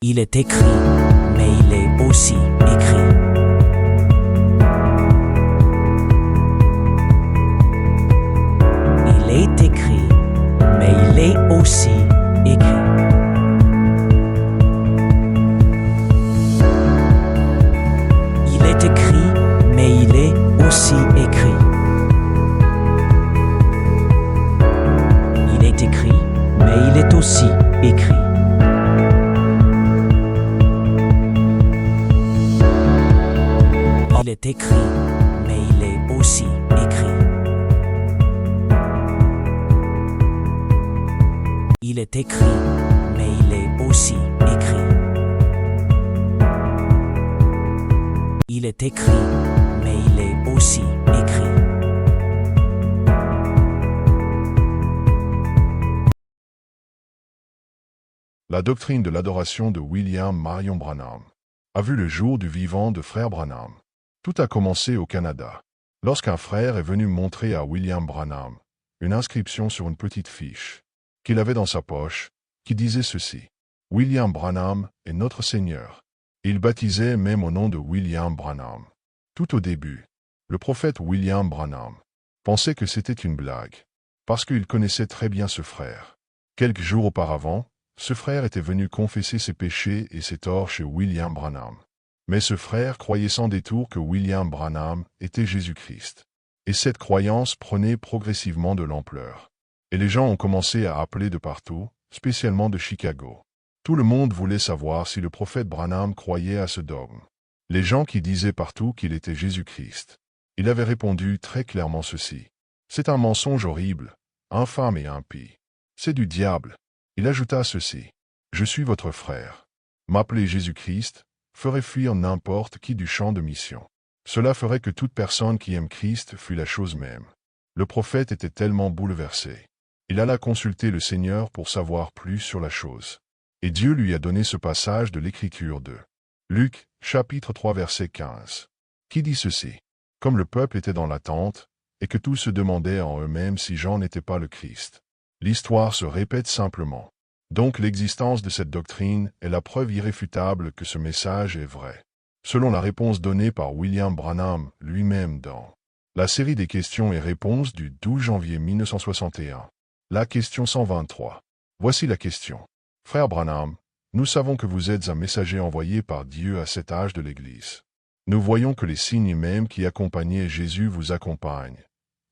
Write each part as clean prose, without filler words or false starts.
Il est écrit, mais il est aussi écrit. Il est écrit, mais il est aussi écrit. Il est écrit, mais il est aussi écrit. Il est écrit, mais il est aussi écrit. Il est écrit, mais il est aussi écrit. Il est écrit, mais il est aussi écrit. Il est écrit, mais il est aussi écrit. La doctrine de l'adoration de William Marion Branham a vu le jour du vivant de frère Branham. Tout a commencé au Canada, lorsqu'un frère est venu montrer à William Branham une inscription sur une petite fiche qu'il avait dans sa poche, qui disait ceci: « William Branham est notre Seigneur ». Il baptisait même au nom de William Branham. Tout au début, le prophète William Branham pensait que c'était une blague, parce qu'il connaissait très bien ce frère. Quelques jours auparavant, ce frère était venu confesser ses péchés et ses torts chez William Branham. Mais ce frère croyait sans détour que William Branham était Jésus-Christ. Et cette croyance prenait progressivement de l'ampleur. Et les gens ont commencé à appeler de partout, spécialement de Chicago. Tout le monde voulait savoir si le prophète Branham croyait à ce dogme. Les gens qui disaient partout qu'il était Jésus-Christ. Il avait répondu très clairement ceci: « C'est un mensonge horrible, infâme et impie. C'est du diable. » Il ajouta ceci: « Je suis votre frère. M'appeler Jésus-Christ ferait fuir n'importe qui du champ de mission. Cela ferait que toute personne qui aime Christ fût la chose même. » Le prophète était tellement bouleversé. Il alla consulter le Seigneur pour savoir plus sur la chose. Et Dieu lui a donné ce passage de l'Écriture de Luc, chapitre 3, verset 15, qui dit ceci: « Comme le peuple était dans l'attente, et que tous se demandaient en eux-mêmes si Jean n'était pas le Christ. » L'histoire se répète simplement. Donc l'existence de cette doctrine est la preuve irréfutable que ce message est vrai. Selon la réponse donnée par William Branham lui-même dans la série des questions et réponses du 12 janvier 1961. La question 123. Voici la question. Frère Branham, nous savons que vous êtes un messager envoyé par Dieu à cet âge de l'Église. Nous voyons que les signes mêmes qui accompagnaient Jésus vous accompagnent.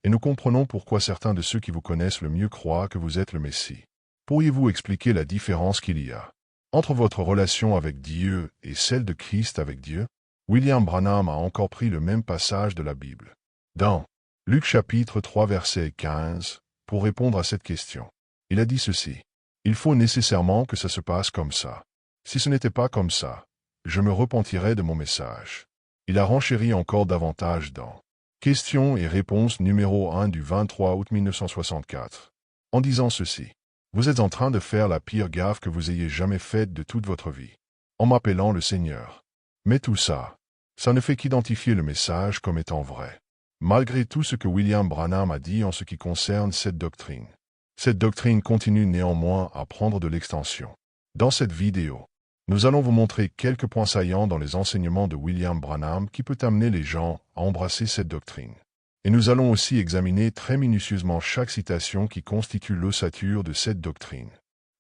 Et nous comprenons pourquoi certains de ceux qui vous connaissent le mieux croient que vous êtes le Messie. Pourriez-vous expliquer la différence qu'il y a entre votre relation avec Dieu et celle de Christ avec Dieu? William Branham a encore pris le même passage de la Bible, dans Luc chapitre 3 verset 15, pour répondre à cette question. Il a dit ceci: « Il faut nécessairement que ça se passe comme ça. Si ce n'était pas comme ça, je me repentirais de mon message. » Il a renchéri encore davantage dans Questions et réponses numéro 1 du 23 août 1964, en disant ceci: « Vous êtes en train de faire la pire gaffe que vous ayez jamais faite de toute votre vie, en m'appelant le Seigneur. Mais tout ça, ça ne fait qu'identifier le message comme étant vrai, malgré tout ce que William Branham a dit en ce qui concerne cette doctrine. Cette doctrine continue néanmoins à prendre de l'extension. Dans cette vidéo, nous allons vous montrer quelques points saillants dans les enseignements de William Branham qui peut amener les gens à embrasser cette doctrine. Et nous allons aussi examiner très minutieusement chaque citation qui constitue l'ossature de cette doctrine.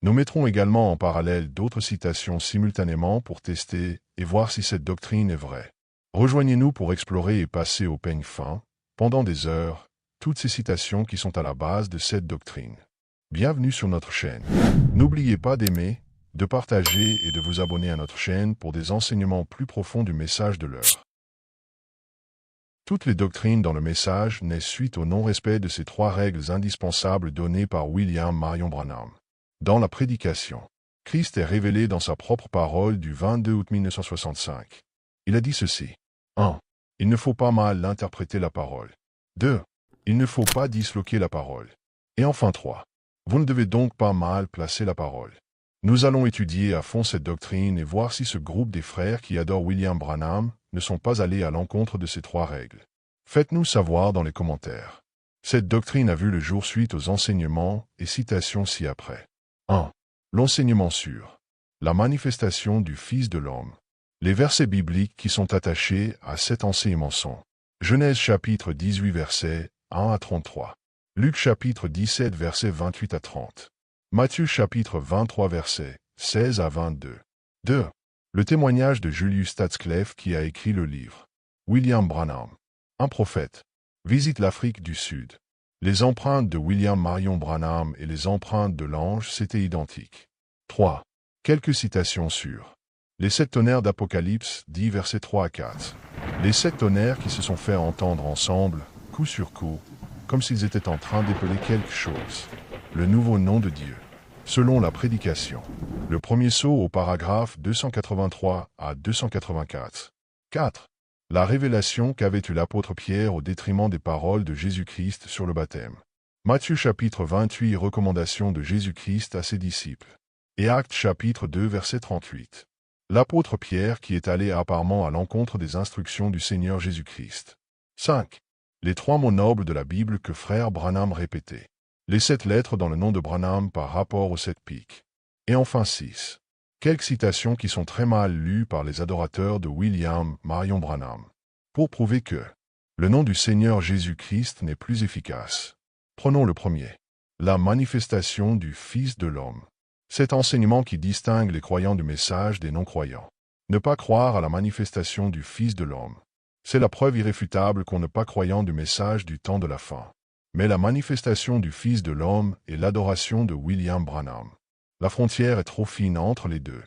Nous mettrons également en parallèle d'autres citations simultanément pour tester et voir si cette doctrine est vraie. Rejoignez-nous pour explorer et passer au peigne fin, pendant des heures, toutes ces citations qui sont à la base de cette doctrine. Bienvenue sur notre chaîne. N'oubliez pas d'aimer, de partager et de vous abonner à notre chaîne pour des enseignements plus profonds du message de l'heure. Toutes les doctrines dans le message naissent suite au non-respect de ces trois règles indispensables données par William Marion Branham. Dans la prédication, Christ est révélé dans sa propre parole du 22 août 1965. Il a dit ceci: 1. Il ne faut pas mal interpréter la parole. 2. Il ne faut pas disloquer la parole. Et enfin 3. Vous ne devez donc pas mal placer la parole. Nous allons étudier à fond cette doctrine et voir si ce groupe des frères qui adorent William Branham ne sont pas allés à l'encontre de ces trois règles. Faites-nous savoir dans les commentaires. Cette doctrine a vu le jour suite aux enseignements et citations ci-après. 1. L'enseignement sûr. la manifestation du Fils de l'homme. Les versets bibliques qui sont attachés à cet enseignement sont Genèse chapitre 18 versets 1 à 33, Luc chapitre 17 versets 28 à 30, Matthieu chapitre 23 versets 16 à 22. 2. Le témoignage de Julius Stadsclef qui a écrit le livre. William Branham, un prophète, visite l'Afrique du Sud. Les empreintes de William Marion Branham et les empreintes de l'ange s'étaient identiques. 3. Quelques citations sur les 7 tonnerres d'Apocalypse, 10 versets 3 à 4. Les 7 tonnerres qui se sont fait entendre ensemble, coup sur coup, comme s'ils étaient en train d'épeler quelque chose. Le nouveau nom de Dieu. Selon la prédication. Le premier saut au paragraphe 283 à 284. 4. La révélation qu'avait eue l'apôtre Pierre au détriment des paroles de Jésus-Christ sur le baptême. Matthieu chapitre 28 recommandation de Jésus-Christ à ses disciples. Et Actes chapitre 2 verset 38. L'apôtre Pierre qui est allé apparemment à l'encontre des instructions du Seigneur Jésus-Christ. 5. Les 3 mots nobles de la Bible que frère Branham répétait. Les 7 lettres dans le nom de Branham par rapport aux 7 pics. Et enfin 6. Quelques citations qui sont très mal lues par les adorateurs de William Marion Branham. Pour prouver que le nom du Seigneur Jésus-Christ n'est plus efficace. Prenons le premier. La manifestation du Fils de l'homme. Cet enseignement qui distingue les croyants du message des non-croyants. Ne pas croire à la manifestation du Fils de l'homme. C'est la preuve irréfutable qu'on n'est pas croyant du message du temps de la fin. Mais la manifestation du Fils de l'homme est l'adoration de William Branham. La frontière est trop fine entre les deux.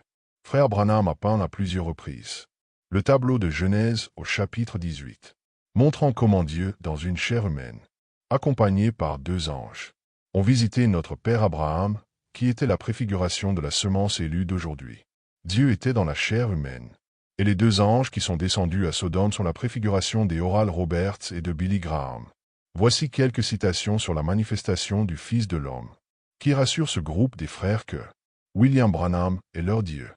Frère Branham a peint à plusieurs reprises le tableau de Genèse au chapitre 18, montrant comment Dieu, dans une chair humaine, accompagné par 2 anges, ont visité notre père Abraham, qui était la préfiguration de la semence élue d'aujourd'hui. Dieu était dans la chair humaine. Et les 2 anges qui sont descendus à Sodome sont la préfiguration des Oral Roberts et de Billy Graham. Voici quelques citations sur la manifestation du Fils de l'homme, qui rassure ce groupe des frères que William Branham est leur Dieu.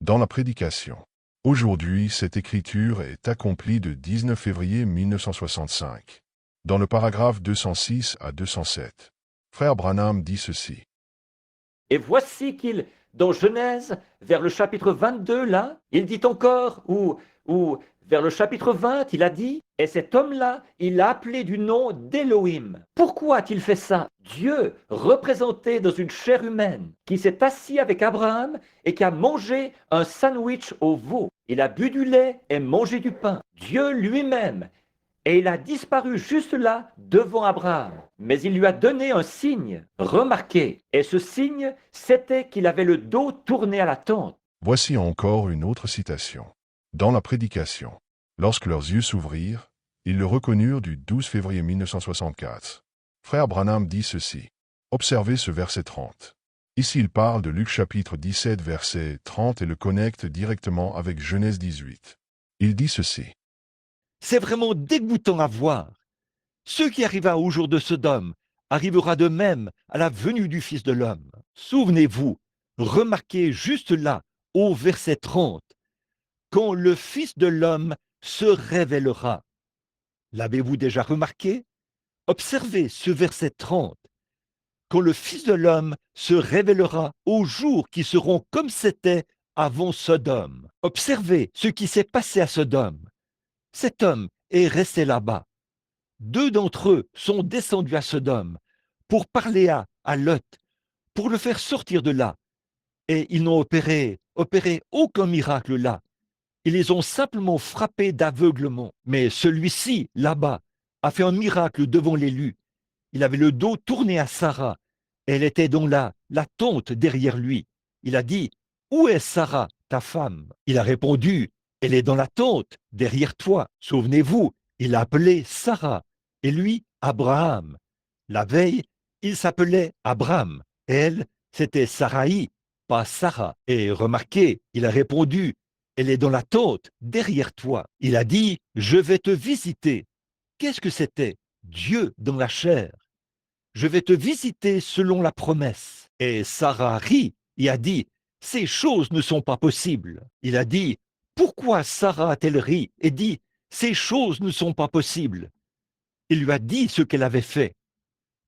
Dans la prédication. Aujourd'hui, cette écriture est accomplie de 19 février 1965. Dans le paragraphe 206 à 207, frère Branham dit ceci. Et voici qu'il, dans Genèse, vers le chapitre 22, là, il dit encore, ou vers le chapitre 20, il a dit, et cet homme-là, il l'a appelé du nom d'Élohim. Pourquoi a-t-il fait ça? Dieu, représenté dans une chair humaine, qui s'est assis avec Abraham et qui a mangé un sandwich au veau. Il a bu du lait et mangé du pain. Dieu lui-même. Et il a disparu juste là, devant Abraham. Mais il lui a donné un signe, remarquez. Et ce signe, c'était qu'il avait le dos tourné à la tente. Voici encore une autre citation. Dans la prédication, lorsque leurs yeux s'ouvrirent, ils le reconnurent du 12 février 1964. Frère Branham dit ceci. Observez ce verset 30. Ici il parle de Luc chapitre 17 verset 30 et le connecte directement avec Genèse 18. Il dit ceci. C'est vraiment dégoûtant à voir. Ce qui arriva au jour de Sodome arrivera de même à la venue du Fils de l'homme. Souvenez-vous, remarquez juste là, au verset 30, quand le Fils de l'homme se révélera. L'avez-vous déjà remarqué? Observez ce verset 30. Quand le Fils de l'homme se révélera aux jours qui seront comme c'était avant Sodome. Observez ce qui s'est passé à Sodome. Cet homme est resté là-bas. 2 d'entre eux sont descendus à Sodome pour parler à Lot, pour le faire sortir de là. Et ils n'ont opéré aucun miracle là. Ils les ont simplement frappés d'aveuglement. Mais celui-ci, là-bas, a fait un miracle devant l'élu. Il avait le dos tourné à Sarah. Elle était dans la tente derrière lui. Il a dit, « Où est Sarah, ta femme ?» Il a répondu, « Elle est dans la tente, derrière toi. » Souvenez-vous, il l'a appelée Sarah, et lui, Abraham. La veille, il s'appelait Abram. Elle, c'était Saraï, pas Sarah. Et remarquez, il a répondu, « Elle est dans la tente, derrière toi. » Il a dit, « Je vais te visiter. » Qu'est-ce que c'était? Dieu dans la chair. Je vais te visiter selon la promesse. Et Sarah rit et a dit, ces choses ne sont pas possibles. Il a dit, pourquoi Sarah a-t-elle ri et dit, ces choses ne sont pas possibles? Il lui a dit ce qu'elle avait fait.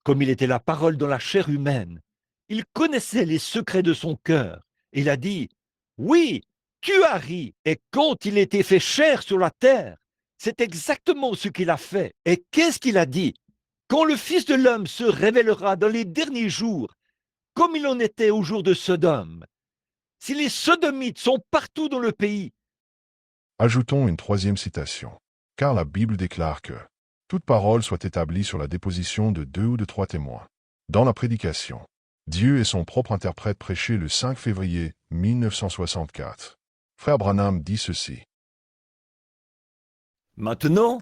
Comme il était la parole dans la chair humaine, il connaissait les secrets de son cœur. Il a dit, Oui, tu as ri, et quand il était fait chair sur la terre, c'est exactement ce qu'il a fait. Et qu'est-ce qu'il a dit? Quand le Fils de l'homme se révélera dans les derniers jours, comme il en était au jour de Sodome, si les Sodomites sont partout dans le pays, Ajoutons une troisième citation, car la Bible déclare que toute parole soit établie sur la déposition de 2 ou de 3 témoins. Dans la prédication, Dieu et son propre interprète prêchaient le 5 février 1964. Frère Branham dit ceci. maintenant,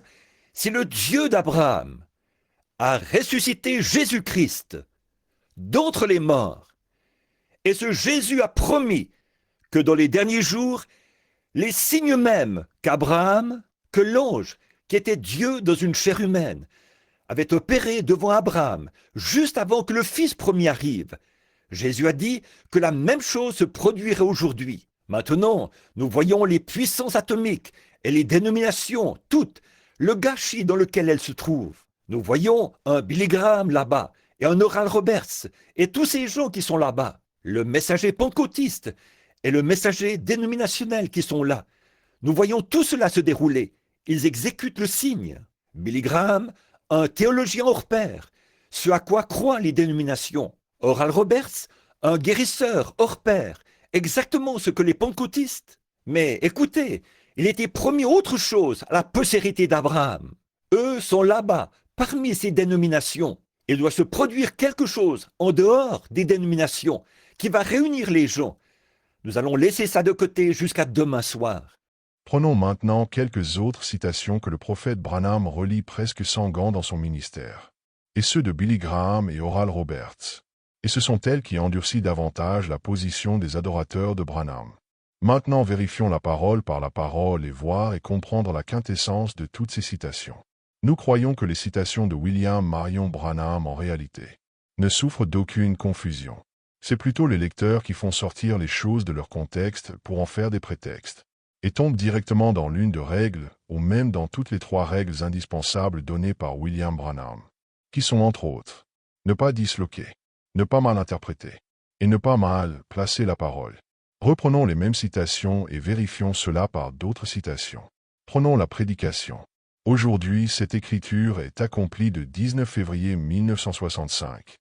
si le Dieu d'Abraham a ressuscité Jésus-Christ d'entre les morts, et ce Jésus a promis que dans les derniers jours, les signes mêmes qu'Abraham, que l'ange, qui était Dieu dans une chair humaine, avait opéré devant Abraham juste avant que le Fils promis arrive, Jésus a dit que la même chose se produirait aujourd'hui. Maintenant, nous voyons les puissances atomiques et les dénominations, toutes, le gâchis dans lequel elles se trouvent. Nous voyons un Billy Graham là-bas et un Oral Roberts et tous ces gens qui sont là-bas, le messager pentecôtiste et le messager dénominationnel qui sont là. Nous voyons tout cela se dérouler. Ils exécutent le signe. Billy Graham, un théologien hors pair, ce à quoi croient les dénominations. Oral Roberts, un guérisseur hors pair, exactement ce que les pentecôtistes. Mais écoutez, il était promis autre chose à la postérité d'Abraham. Eux sont là-bas, parmi ces dénominations. Il doit se produire quelque chose en dehors des dénominations qui va réunir les gens. Nous allons laisser ça de côté jusqu'à demain soir. Prenons maintenant quelques autres citations que le prophète Branham relit presque sans gants dans son ministère, et ceux de Billy Graham et Oral Roberts. Et ce sont elles qui endurcissent davantage la position des adorateurs de Branham. Maintenant vérifions la parole par la parole et voir et comprendre la quintessence de toutes ces citations. Nous croyons que les citations de William Marion Branham en réalité ne souffrent d'aucune confusion. C'est plutôt les lecteurs qui font sortir les choses de leur contexte pour en faire des prétextes, et tombent directement dans l'une de règles, ou même dans toutes les 3 règles indispensables données par William Branham, qui sont entre autres, ne pas disloquer, ne pas mal interpréter, et ne pas mal placer la parole. Reprenons les mêmes citations et vérifions cela par d'autres citations. Prenons la prédication. Aujourd'hui, cette écriture est accomplie le 19 février 1965.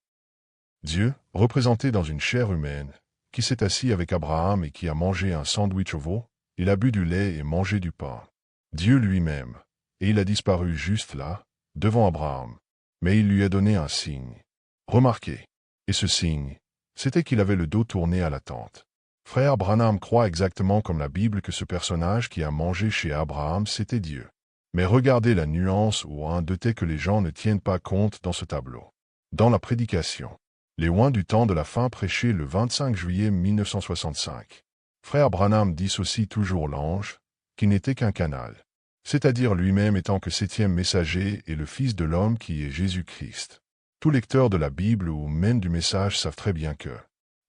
Dieu, représenté dans une chair humaine, qui s'est assis avec Abraham et qui a mangé un sandwich au veau, il a bu du lait et mangé du pain. Dieu lui-même, et il a disparu juste là, devant Abraham. Mais il lui a donné un signe. Remarquez, et ce signe, c'était qu'il avait le dos tourné à la tente. Frère Branham croit exactement comme la Bible que ce personnage qui a mangé chez Abraham, c'était Dieu. Mais regardez la nuance ou un détail que les gens ne tiennent pas compte dans ce tableau. Dans la prédication, les oins du temps de la fin prêchaient le 25 juillet 1965. Frère Branham dissocie toujours l'ange, qui n'était qu'un canal, c'est-à-dire lui-même étant que 7e messager et le Fils de l'homme qui est Jésus-Christ. Tous lecteurs de la Bible ou même du message savent très bien que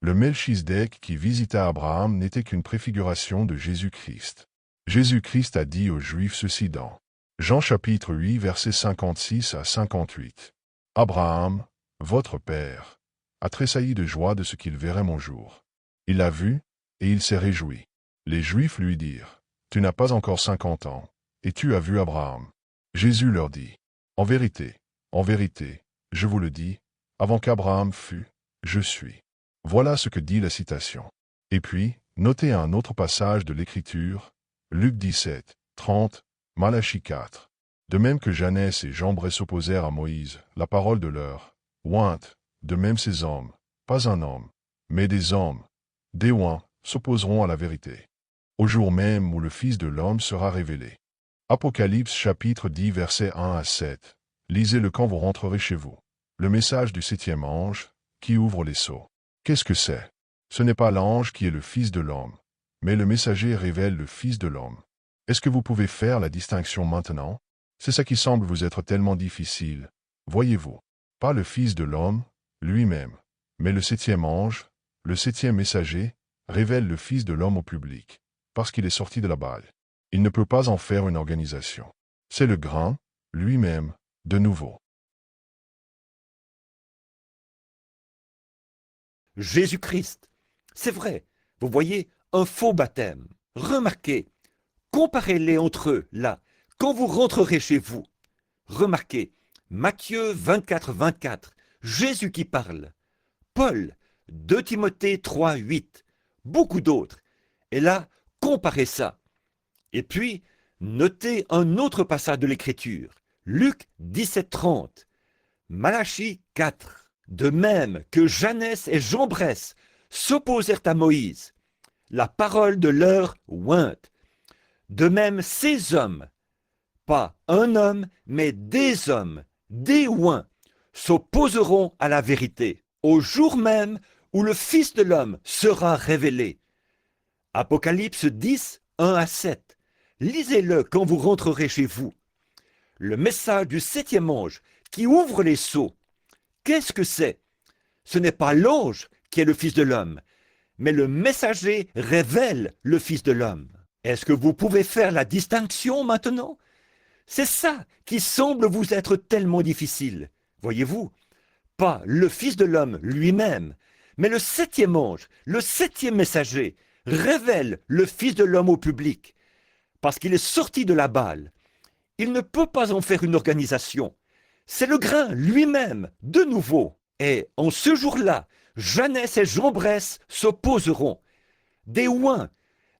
le Melchisedec qui visita Abraham n'était qu'une préfiguration de Jésus-Christ. Jésus-Christ a dit aux Juifs ceci dans Jean chapitre 8 versets 56 à 58. Abraham, votre père, a tressailli de joie de ce qu'il verrait mon jour. Il l'a vu, et il s'est réjoui. Les Juifs lui dirent, tu n'as pas encore 50 ans, et tu as vu Abraham. Jésus leur dit, en vérité, je vous le dis, avant qu'Abraham fût, je suis. Voilà ce que dit la citation. Et puis, notez un autre passage de l'Écriture, Luc 17, 30, Malachie 4. De même que Janès et Jambres s'opposèrent à Moïse, la parole de leur ointe, de même ces hommes, pas un homme, mais des hommes, des oints, s'opposeront à la vérité, au jour même où le Fils de l'homme sera révélé. Apocalypse chapitre 10 versets 1 à 7. Lisez-le quand vous rentrerez chez vous. Le message du 7e ange, qui ouvre les sceaux. Qu'est-ce que c'est? Ce n'est pas l'ange qui est le Fils de l'homme, mais le messager révèle le Fils de l'homme. Est-ce que vous pouvez faire la distinction maintenant? C'est ça qui semble vous être tellement difficile. Voyez-vous, pas le Fils de l'homme, lui-même, mais le 7e ange, le 7e messager, révèle le Fils de l'homme au public, parce qu'il est sorti de la balle. Il ne peut pas en faire une organisation. C'est le grand, lui-même, de nouveau. Jésus-Christ. C'est vrai, vous voyez, un faux baptême. Remarquez, comparez-les entre eux, là, quand vous rentrerez chez vous. Remarquez, Matthieu 24, 24, Jésus qui parle. Paul, 2 Timothée 3, 8, beaucoup d'autres. Et là, comparez ça. Et puis, notez un autre passage de l'Écriture, Luc 17, 30, Malachie 4. De même que Jeannès et Jambres s'opposèrent à Moïse, la parole de leur ointe. De même, ces hommes, pas un homme, mais des hommes, des oints, s'opposeront à la vérité, au jour même où le Fils de l'homme sera révélé. Apocalypse 10, 1 à 7. Lisez-le quand vous rentrerez chez vous. Le message du 7e ange qui ouvre les sceaux. Qu'est-ce que c'est? Ce n'est pas l'ange qui est le Fils de l'homme, mais le messager révèle le Fils de l'homme. Est-ce que vous pouvez faire la distinction maintenant? C'est ça qui semble vous être tellement difficile. Voyez-vous, pas le Fils de l'homme lui-même, mais le 7e ange, le 7e messager, révèle le Fils de l'homme au public, parce qu'il est sorti de la balle. Il ne peut pas en faire une organisation. C'est le grain lui-même, de nouveau. Et en ce jour-là, Jeannès et Jambres s'opposeront. Des oints,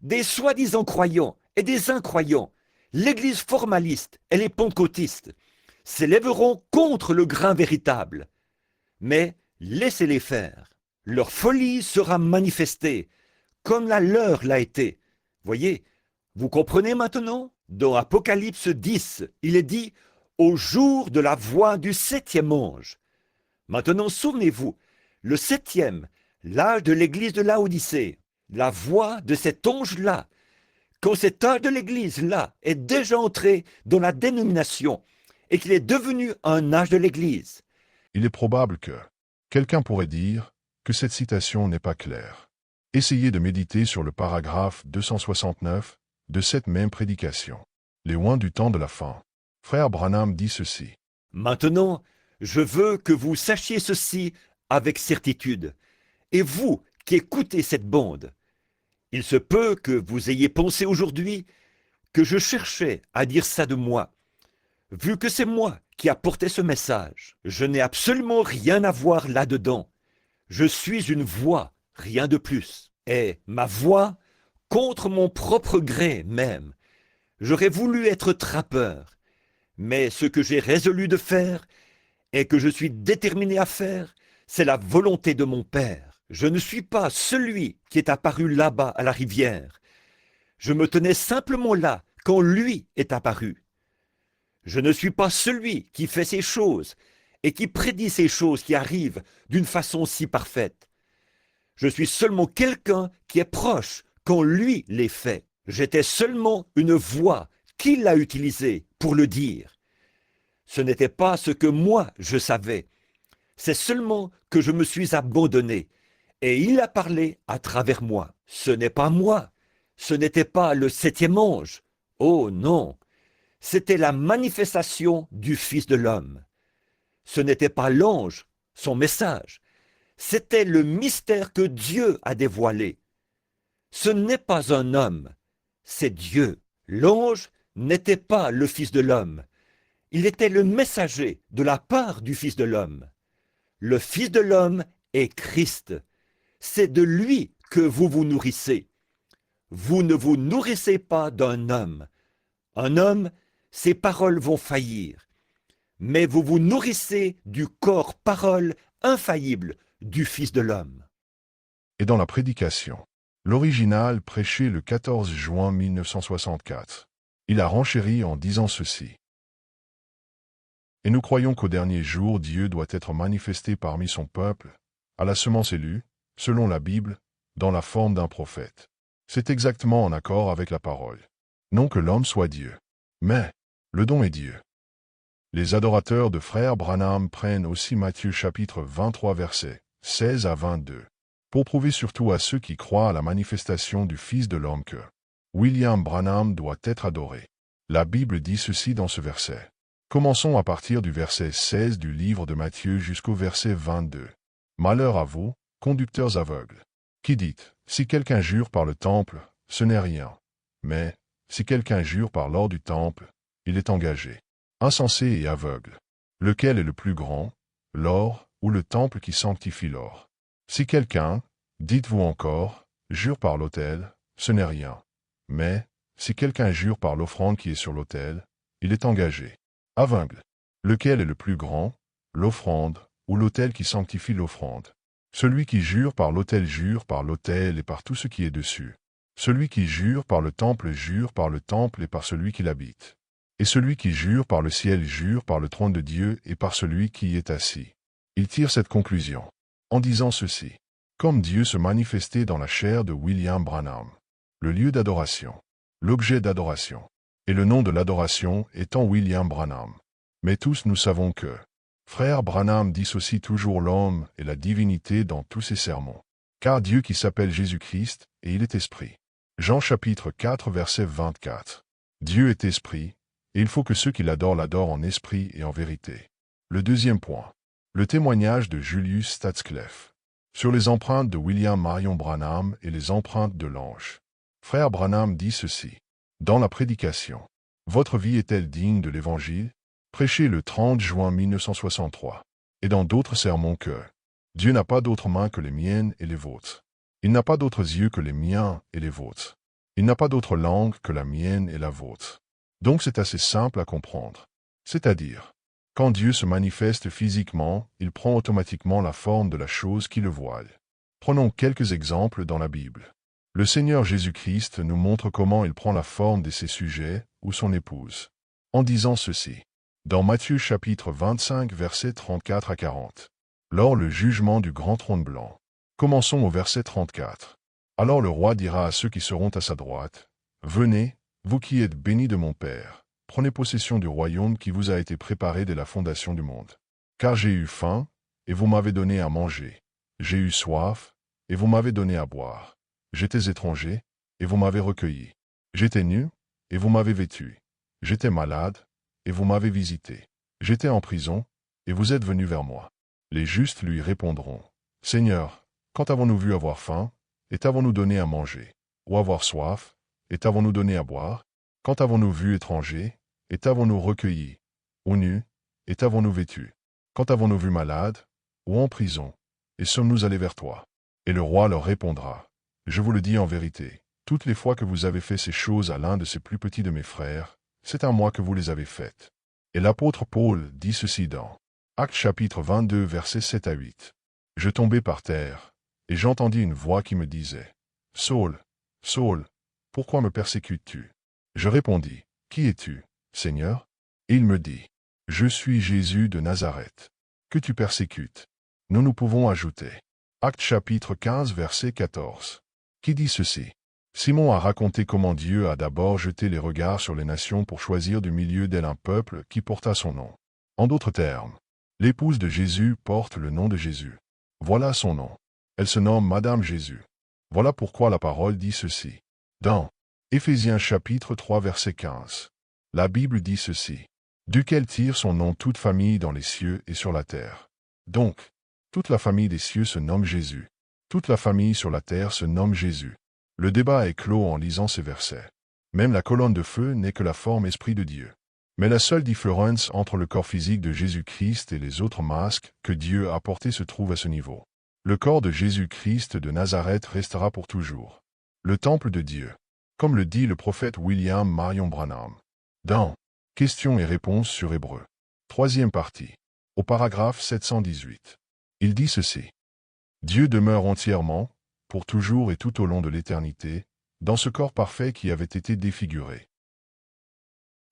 des soi-disant croyants et des incroyants, l'Église formaliste et les pentecôtistes, s'élèveront contre le grain véritable. Mais laissez-les faire. Leur folie sera manifestée, comme la leur l'a été. Voyez, vous comprenez maintenant? Dans Apocalypse 10, il est dit « au jour de la voix du 7e ange ». Maintenant, souvenez-vous, le 7e, l'âge de l'église de Laodicée, la voix de cet ange-là, quand cet âge de l'église-là est déjà entré dans la dénomination et qu'il est devenu un âge de l'église. Il est probable que quelqu'un pourrait dire que cette citation n'est pas claire. Essayez de méditer sur le paragraphe 269 de cette même prédication. Les oints du temps de la fin. Frère Branham dit ceci. Maintenant, je veux que vous sachiez ceci avec certitude. Et vous qui écoutez cette bande, il se peut que vous ayez pensé aujourd'hui que je cherchais à dire ça de moi. Vu que c'est moi qui apportais ce message, je n'ai absolument rien à voir là-dedans. Je suis une voix, rien de plus. Et ma voix, contre mon propre gré même. J'aurais voulu être trappeur, mais ce que j'ai résolu de faire et que je suis déterminé à faire, c'est la volonté de mon Père. Je ne suis pas celui qui est apparu là-bas à la rivière. Je me tenais simplement là quand lui est apparu. Je ne suis pas celui qui fait ces choses et qui prédit ces choses qui arrivent d'une façon si parfaite. Je suis seulement quelqu'un qui est proche quand lui les fait. J'étais seulement une voix qu'il a utilisée pour le dire. Ce n'était pas ce que moi je savais. C'est seulement que je me suis abandonné et il a parlé à travers moi. Ce n'est pas moi. Ce n'était pas le 7e ange. Oh non. C'était la manifestation du Fils de l'homme. Ce n'était pas l'ange, son message. C'était le mystère que Dieu a dévoilé. Ce n'est pas un homme, c'est Dieu. L'ange n'était pas le Fils de l'homme. Il était le messager de la part du Fils de l'homme. Le Fils de l'homme est Christ. C'est de lui que vous vous nourrissez. Vous ne vous nourrissez pas d'un homme. Un homme, ses paroles vont faillir. Mais vous vous nourrissez du corps parole infaillible du Fils de l'homme. Et dans la prédication, l'original prêché le 14 juin 1964. Il a renchéri en disant ceci. Et nous croyons qu'au dernier jour, Dieu doit être manifesté parmi son peuple, à la semence élue, selon la Bible, dans la forme d'un prophète. C'est exactement en accord avec la parole. Non que l'homme soit Dieu, mais le don est Dieu. Les adorateurs de frère Branham prennent aussi Matthieu chapitre 23 versets 16 à 22, pour prouver surtout à ceux qui croient à la manifestation du Fils de l'homme que William Branham doit être adoré. La Bible dit ceci dans ce verset. Commençons à partir du verset 16 du livre de Matthieu jusqu'au verset 22. Malheur à vous, conducteurs aveugles, qui dit, si quelqu'un jure par le temple, ce n'est rien. Mais, si quelqu'un jure par l'or du temple, il est engagé. Insensé et aveugle. Lequel est le plus grand, l'or ou le temple qui sanctifie l'or? Si quelqu'un, dites-vous encore, jure par l'autel, ce n'est rien. Mais, si quelqu'un jure par l'offrande qui est sur l'autel, il est engagé. Aveugle. Lequel est le plus grand, l'offrande ou l'autel qui sanctifie l'offrande? Celui qui jure par l'autel et par tout ce qui est dessus. Celui qui jure par le temple et par celui qui l'habite. Et celui qui jure par le ciel jure par le trône de Dieu et par celui qui y est assis. Il tire cette conclusion en disant ceci. Comme Dieu se manifestait dans la chair de William Branham. Le lieu d'adoration. L'objet d'adoration. Et le nom de l'adoration étant William Branham. Mais tous nous savons que Frère Branham dissocie toujours l'homme et la divinité dans tous ses sermons. Car Dieu qui s'appelle Jésus-Christ, et il est esprit. Jean chapitre 4 verset 24. Dieu est esprit, et il faut que ceux qui l'adorent l'adorent en esprit et en vérité. Le deuxième point. Le témoignage de Julius Stadsclef. Sur les empreintes de William Marion Branham et les empreintes de l'ange. Frère Branham dit ceci. Dans la prédication. Votre vie est-elle digne de l'Évangile? Prêché le 30 juin 1963. Et dans d'autres sermons que Dieu n'a pas d'autres mains que les miennes et les vôtres. Il n'a pas d'autres yeux que les miens et les vôtres. Il n'a pas d'autre langue que la mienne et la vôtre. Donc c'est assez simple à comprendre. C'est-à-dire, quand Dieu se manifeste physiquement, il prend automatiquement la forme de la chose qui le voile. Prenons quelques exemples dans la Bible. Le Seigneur Jésus-Christ nous montre comment il prend la forme de ses sujets ou son épouse. En disant ceci. Dans Matthieu chapitre 25 versets 34 à 40. Lors le jugement du grand trône blanc. Commençons au verset 34. Alors le roi dira à ceux qui seront à sa droite, « Venez, vous qui êtes bénis de mon Père, prenez possession du royaume qui vous a été préparé dès la fondation du monde. Car j'ai eu faim, et vous m'avez donné à manger. J'ai eu soif, et vous m'avez donné à boire. J'étais étranger, et vous m'avez recueilli. J'étais nu, et vous m'avez vêtu. J'étais malade, et vous m'avez visité. J'étais en prison, et vous êtes venus vers moi. » Les justes lui répondront, « Seigneur, quand avons-nous vu avoir faim, et t'avons-nous donné à manger? Ou avoir soif, et t'avons-nous donné à boire? Quand avons-nous vu étranger, et t'avons-nous recueilli? Ou nu, et t'avons-nous vêtu? Quand avons-nous vu malade, ou en prison, et sommes-nous allés vers toi? » Et le roi leur répondra, « Je vous le dis en vérité, toutes les fois que vous avez fait ces choses à l'un de ces plus petits de mes frères, c'est à moi que vous les avez faites. » Et l'apôtre Paul dit ceci dans Actes chapitre 22 versets 7 à 8. « Je tombai par terre, et j'entendis une voix qui me disait, « Saul, Saul, pourquoi me persécutes-tu? » Je répondis, « Qui es-tu, Seigneur? » Et il me dit, « Je suis Jésus de Nazareth, que tu persécutes. » Nous pouvons ajouter Actes chapitre 15 verset 14, qui dit ceci. Simon a raconté comment Dieu a d'abord jeté les regards sur les nations pour choisir du milieu d'elles un peuple qui porta son nom. En d'autres termes, l'épouse de Jésus porte le nom de Jésus. Voilà son nom. Elle se nomme Madame Jésus. Voilà pourquoi la parole dit ceci. Dans Éphésiens chapitre 3 verset 15, la Bible dit ceci. Duquel tire son nom toute famille dans les cieux et sur la terre. Donc, toute la famille des cieux se nomme Jésus. Toute la famille sur la terre se nomme Jésus. Le débat est clos en lisant ces versets. Même la colonne de feu n'est que la forme esprit de Dieu. Mais la seule différence entre le corps physique de Jésus-Christ et les autres masques que Dieu a portés se trouve à ce niveau. Le corps de Jésus-Christ de Nazareth restera pour toujours. Le temple de Dieu. Comme le dit le prophète William Marion Branham. Dans Questions et réponses sur Hébreu. Troisième partie. Au paragraphe 718. Il dit ceci. Dieu demeure entièrement, pour toujours et tout au long de l'éternité, dans ce corps parfait qui avait été défiguré.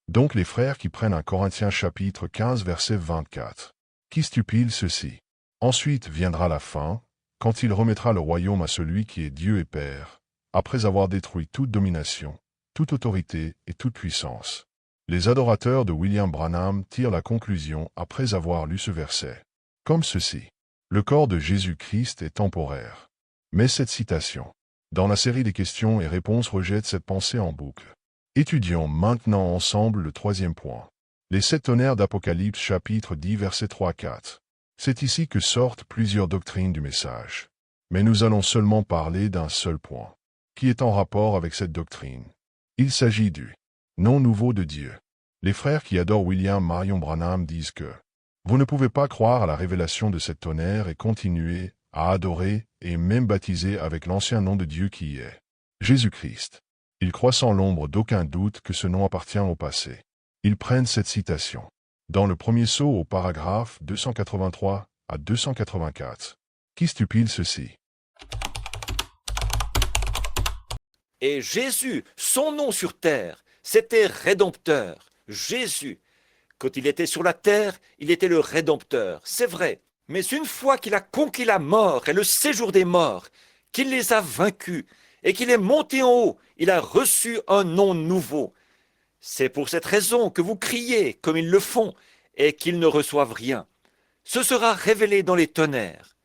Donc les frères qui prennent 1 Corinthiens chapitre 15 verset 24. Qui stipule ceci. Ensuite viendra la fin, quand il remettra le royaume à celui qui est Dieu et Père, après avoir détruit toute domination, toute autorité et toute puissance. Les adorateurs de William Branham tirent la conclusion après avoir lu ce verset. Comme ceci. Le corps de Jésus-Christ est temporaire. Mais cette citation, dans la série des questions et réponses, rejette cette pensée en boucle. Étudions maintenant ensemble le troisième point. Les 7 tonnerres d'Apocalypse chapitre 10 verset 3-4. C'est ici que sortent plusieurs doctrines du message. Mais nous allons seulement parler d'un seul point, qui est en rapport avec cette doctrine. Il s'agit du nom nouveau de Dieu. Les frères qui adorent William Marion Branham disent que vous ne pouvez pas croire à la révélation de cette tonnerre et continuer à adorer et même baptiser avec l'ancien nom de Dieu qui est Jésus-Christ. Ils croient sans l'ombre d'aucun doute que ce nom appartient au passé. Ils prennent cette citation dans le premier sceau au paragraphe 283 à 284, qui stipule ceci. Et Jésus, son nom sur terre, c'était Rédempteur. Jésus, quand il était sur la terre, il était le Rédempteur, c'est vrai. Mais une fois qu'il a conquis la mort et le séjour des morts, qu'il les a vaincus et qu'il est monté en haut, il a reçu un nom nouveau. C'est pour cette raison que vous criez comme ils le font et qu'ils ne reçoivent rien. Ce sera révélé dans les tonnerres.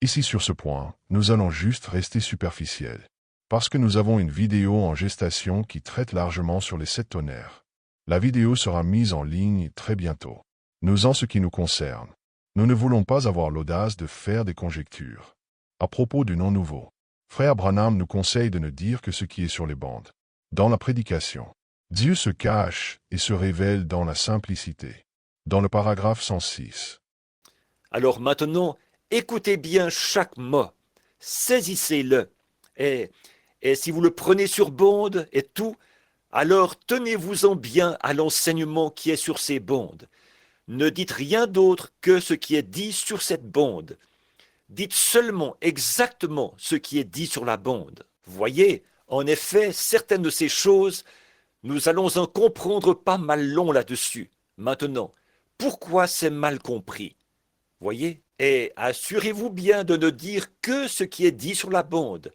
Ici sur ce point, nous allons juste rester superficiels, parce que nous avons une vidéo en gestation qui traite largement sur les 7 tonnerres. La vidéo sera mise en ligne très bientôt. Nous, en ce qui nous concerne, nous ne voulons pas avoir l'audace de faire des conjectures. À propos du nom nouveau, Frère Branham nous conseille de ne dire que ce qui est sur les bandes. Dans la prédication, Dieu se cache et se révèle dans la simplicité. Dans le paragraphe 106. Alors maintenant, écoutez bien chaque mot, saisissez-le, et si vous le prenez sur bande et tout, alors tenez-vous-en bien à l'enseignement qui est sur ces bandes. Ne dites rien d'autre que ce qui est dit sur cette bande. Dites seulement exactement ce qui est dit sur la bande. Voyez, en effet, certaines de ces choses, nous allons en comprendre pas mal long là-dessus. Maintenant, pourquoi c'est mal compris? Voyez? Et assurez-vous bien de ne dire que ce qui est dit sur la bande.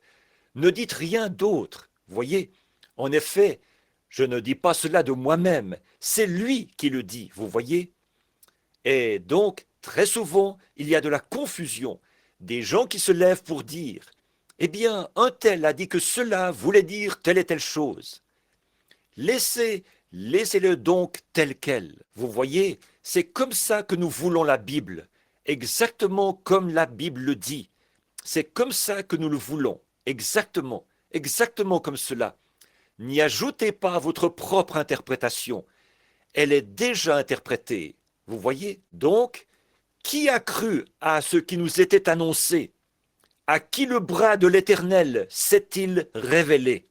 Ne dites rien d'autre. Voyez? En effet, je ne dis pas cela de moi-même, c'est lui qui le dit, vous voyez? Et donc, très souvent, il y a de la confusion, des gens qui se lèvent pour dire « Eh bien, un tel a dit que cela voulait dire telle et telle chose. » Laissez-le donc tel quel. Vous voyez, c'est comme ça que nous voulons la Bible, exactement comme la Bible le dit. C'est comme ça que nous le voulons, exactement comme cela. N'y ajoutez pas votre propre interprétation. Elle est déjà interprétée. Vous voyez? Donc, qui a cru à ce qui nous était annoncé? À qui le bras de l'Éternel s'est-il révélé?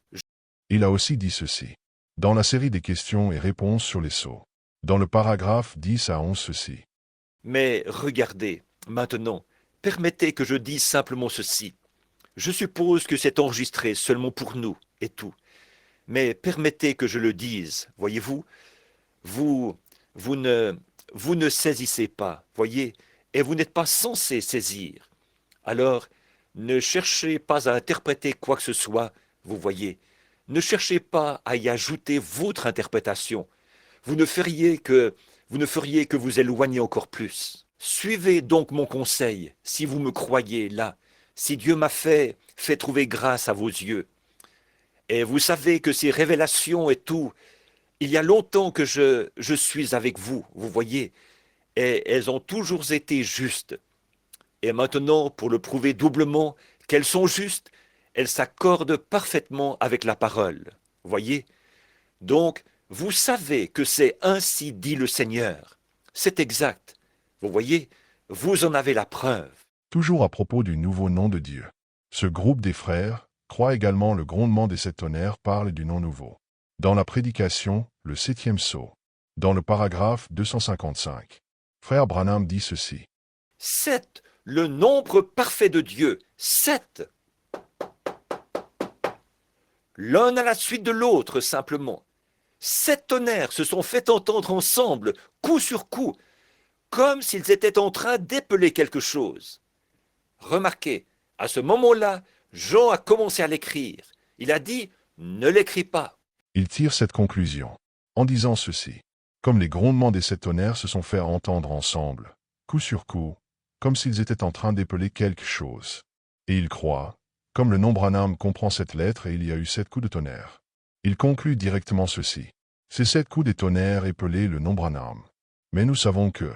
Il a aussi dit ceci, dans la série des questions et réponses sur les sceaux, dans le paragraphe 10 à 11 ceci. Mais regardez, maintenant, permettez que je dise simplement ceci. Je suppose que c'est enregistré seulement pour nous et tout. Mais permettez que je le dise, voyez-vous, vous ne saisissez pas, voyez, et vous n'êtes pas censé saisir. Alors, ne cherchez pas à interpréter quoi que ce soit, vous voyez. Ne cherchez pas à y ajouter votre interprétation. Vous ne feriez que vous éloigner encore plus. Suivez donc mon conseil, si vous me croyez là, si Dieu m'a fait trouver grâce à vos yeux. Et vous savez que ces révélations et tout, il y a longtemps que je suis avec vous, vous voyez, et elles ont toujours été justes. Et maintenant, pour le prouver doublement qu'elles sont justes, elles s'accordent parfaitement avec la parole, voyez. Donc, vous savez que c'est ainsi dit le Seigneur. C'est exact. Vous voyez, vous en avez la preuve. Toujours à propos du nouveau nom de Dieu. Ce groupe des frères croit également le grondement des 7 tonnerres parle du nom nouveau. Dans la prédication, le 7e sceau, dans le paragraphe 255, Frère Branham dit ceci. 7, le nombre parfait de Dieu. 7. L'un à la suite de l'autre, simplement. 7 tonnerres se sont fait entendre ensemble, coup sur coup, comme s'ils étaient en train d'épeler quelque chose. Remarquez, à ce moment-là, Jean a commencé à l'écrire. Il a dit « Ne l'écris pas ». Il tire cette conclusion en disant ceci. Comme les grondements des 7 tonnerres se sont fait entendre ensemble, coup sur coup, comme s'ils étaient en train d'épeler quelque chose. Et il croit, comme le nom Branham comprend cette lettre et il y a eu 7 coups de tonnerre. Il conclut directement ceci. Ces 7 coups des tonnerres épelaient le nom Branham. Mais nous savons que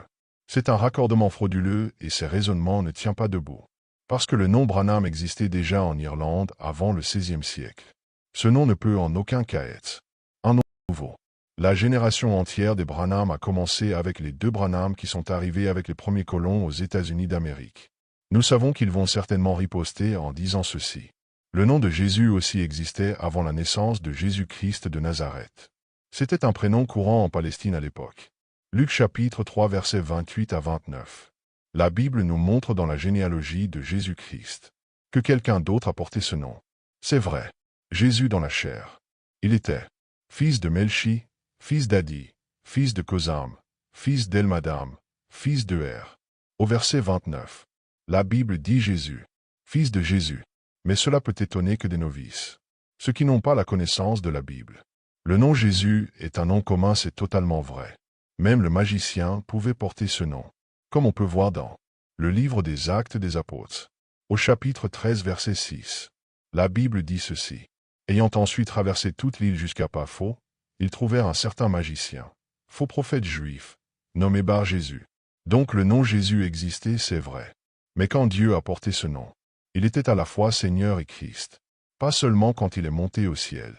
c'est un raccordement frauduleux et ces raisonnements ne tiennent pas debout. Parce que le nom Branham existait déjà en Irlande avant le XVIe siècle. Ce nom ne peut en aucun cas être un nom nouveau. La génération entière des Branham a commencé avec les 2 Branham qui sont arrivés avec les premiers colons aux États-Unis d'Amérique. Nous savons qu'ils vont certainement riposter en disant ceci. Le nom de Jésus aussi existait avant la naissance de Jésus-Christ de Nazareth. C'était un prénom courant en Palestine à l'époque. Luc chapitre 3 versets 28 à 29. La Bible nous montre dans la généalogie de Jésus-Christ que quelqu'un d'autre a porté ce nom. C'est vrai. Jésus dans la chair. Il était fils de Melchi, fils d'Adi, fils de Cosam, fils d'Elmadam, fils de Er. Au verset 29. La Bible dit Jésus, fils de Jésus. Mais cela peut étonner que des novices, ceux qui n'ont pas la connaissance de la Bible. Le nom Jésus est un nom commun, c'est totalement vrai. Même le magicien pouvait porter ce nom, comme on peut voir dans le livre des Actes des Apôtres. Au chapitre 13 verset 6, la Bible dit ceci. Ayant ensuite traversé toute l'île jusqu'à Paphos, ils trouvèrent un certain magicien, faux prophète juif, nommé Bar-Jésus. Donc le nom Jésus existait, c'est vrai. Mais quand Dieu a porté ce nom, il était à la fois Seigneur et Christ, pas seulement quand il est monté au ciel,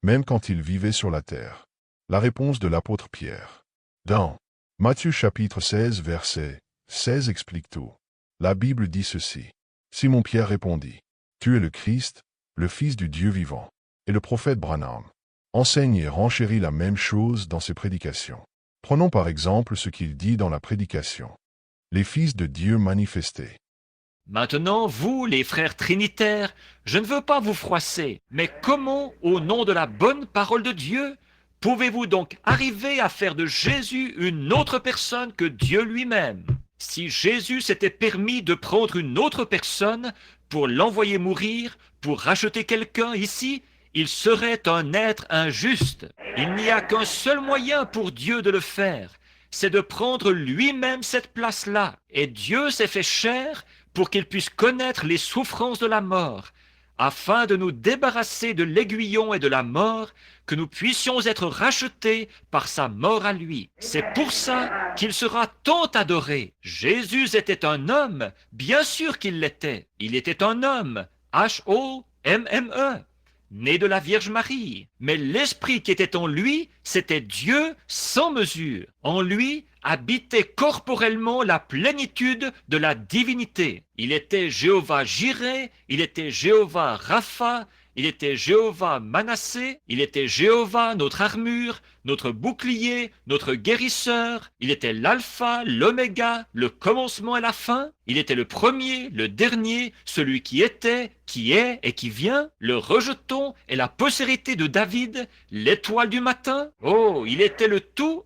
même quand il vivait sur la terre. La réponse de l'apôtre Pierre. Dans Matthieu chapitre 16 verset 16 explique tout. La Bible dit ceci. Simon-Pierre répondit, « Tu es le Christ, le Fils du Dieu vivant. » Et le prophète Branham enseigne et renchérit la même chose dans ses prédications. Prenons par exemple ce qu'il dit dans la prédication. Les fils de Dieu manifestés. Maintenant, vous, les frères trinitaires, je ne veux pas vous froisser, mais comment, au nom de la bonne parole de Dieu, pouvez-vous donc arriver à faire de Jésus une autre personne que Dieu lui-même? Si Jésus s'était permis de prendre une autre personne pour l'envoyer mourir, pour racheter quelqu'un ici, il serait un être injuste. Il n'y a qu'un seul moyen pour Dieu de le faire, c'est de prendre lui-même cette place-là. Et Dieu s'est fait chair pour qu'il puisse connaître les souffrances de la mort, afin de nous débarrasser de l'aiguillon et de la mort, que nous puissions être rachetés par sa mort à lui. C'est pour ça qu'il sera tant adoré. Jésus était un homme, bien sûr qu'il l'était. Il était un homme, H-O-M-M-E, né de la Vierge Marie. Mais l'esprit qui était en lui, c'était Dieu sans mesure. En lui habitait corporellement la plénitude de la divinité. Il était Jéhovah Jireh, il était Jéhovah Rapha, il était Jéhovah Manassé, il était Jéhovah notre armure, notre bouclier, notre guérisseur, il était l'alpha, l'oméga, le commencement et la fin, il était le premier, le dernier, celui qui était, qui est et qui vient, le rejeton et la postérité de David, l'étoile du matin. Oh, il était le tout.